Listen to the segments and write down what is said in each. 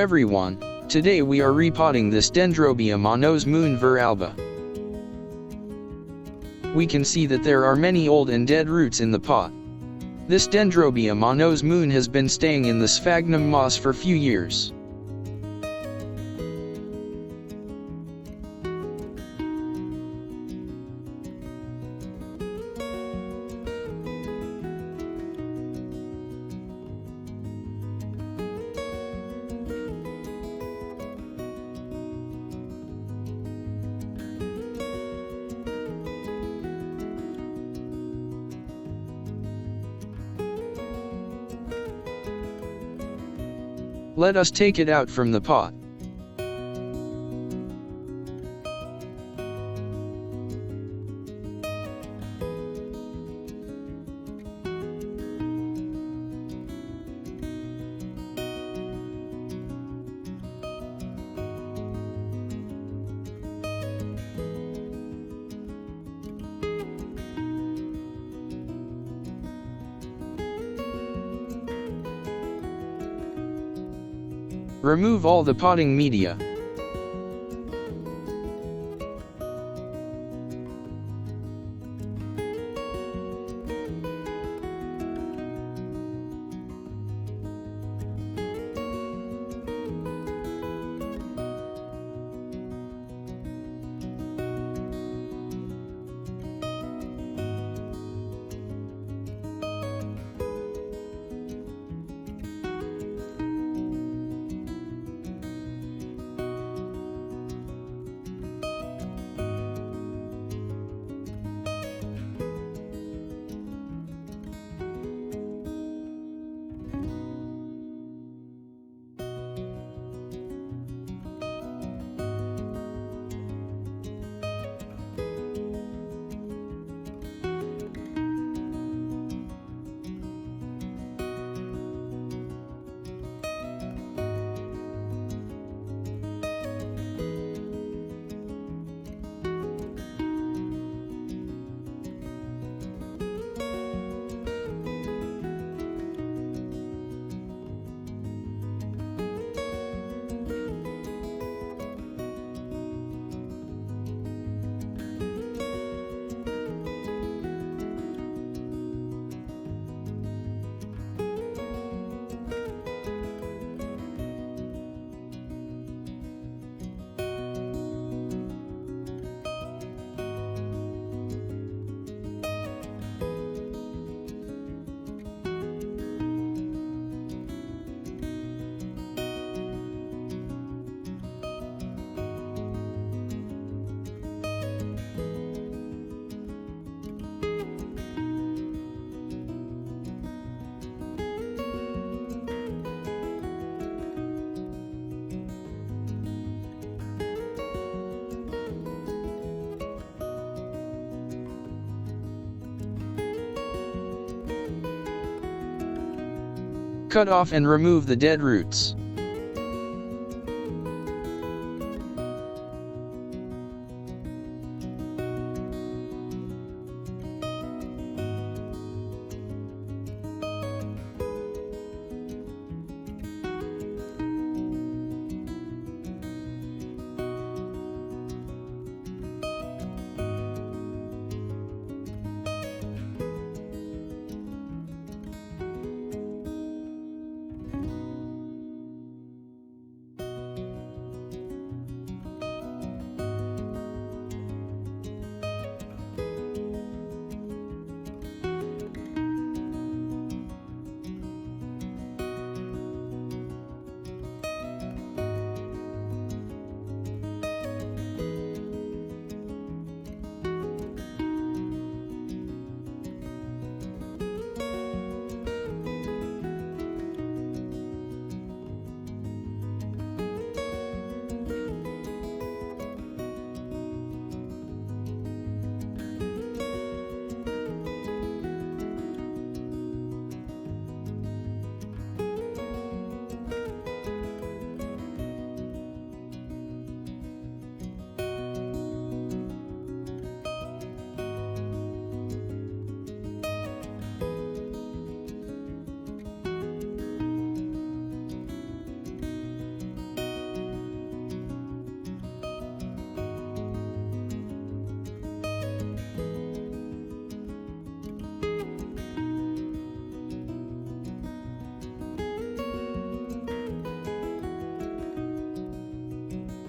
everyone, today we are repotting this Dendrobium anosmum ver alba. We can see that there are many old and dead roots in the pot. This Dendrobium anosmum has been staying in the sphagnum moss for few years. Let us take it out from the pot. Remove all the potting media. Cut off and remove the dead roots.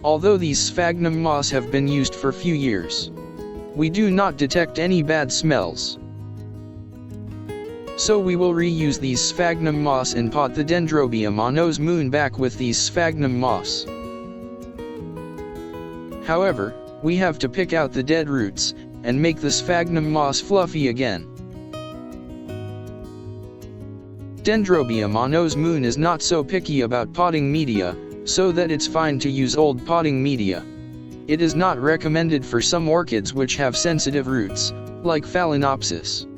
Although these sphagnum moss have been used for few years, we do not detect any bad smells. So we will reuse these sphagnum moss and pot the Dendrobium anosmum back with these sphagnum moss. However, we have to pick out the dead roots, and make the sphagnum moss fluffy again. Dendrobium anosmum is not so picky about potting media, so that it's fine to use old potting media. It is not recommended for some orchids which have sensitive roots, like Phalaenopsis.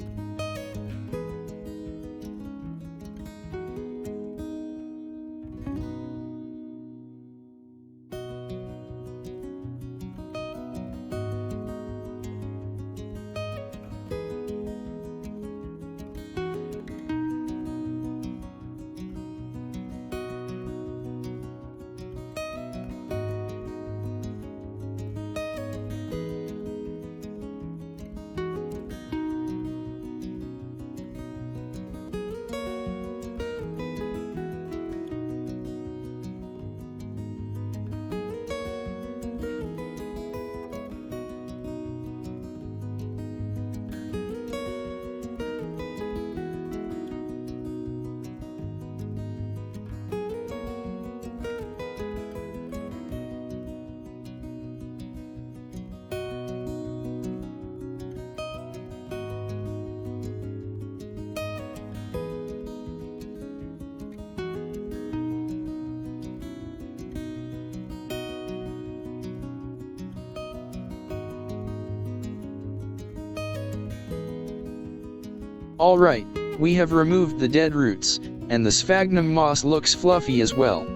Alright, we have removed the dead roots, and the sphagnum moss looks fluffy as well.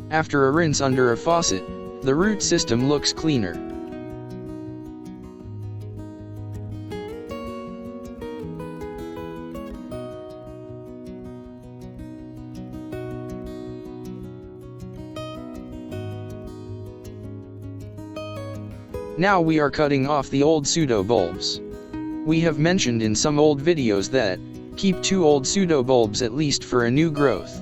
After a rinse under a faucet, the root system looks cleaner. Now we are cutting off the old pseudo-bulbs. We have mentioned in some old videos that, keep 2 old pseudo-bulbs at least for a new growth.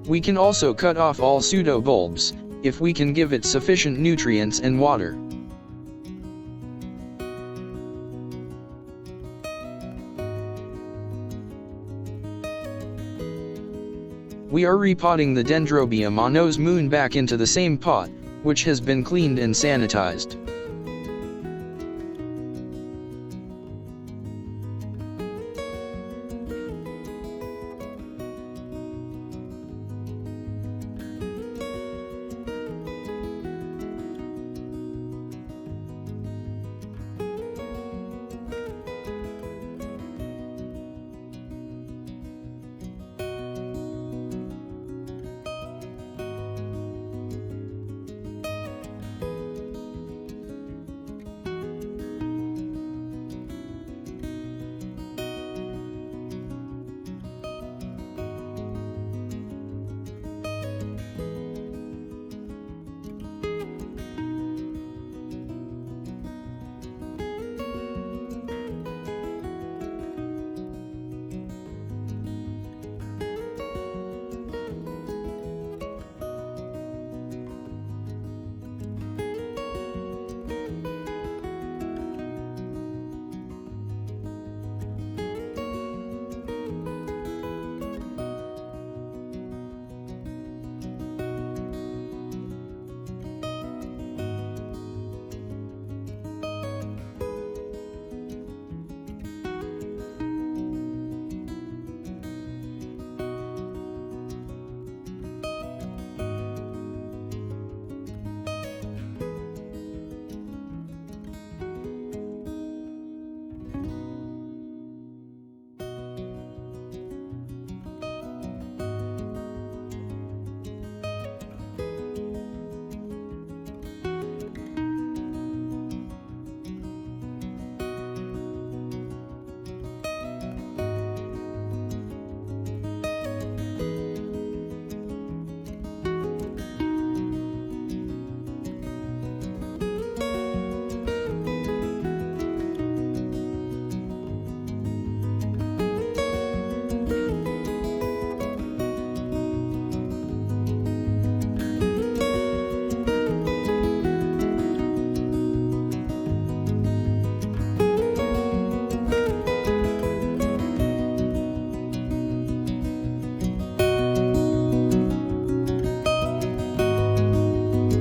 We can also cut off all pseudo-bulbs, if we can give it sufficient nutrients and water. We are repotting the Dendrobium anosmum back into the same pot, which has been cleaned and sanitized.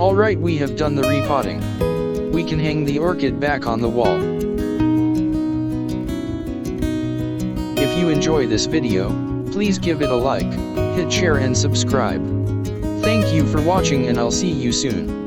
Alright, we have done the repotting. We can hang the orchid back on the wall. If you enjoy this video, please give it a like, hit share and subscribe. Thank you for watching and I'll see you soon.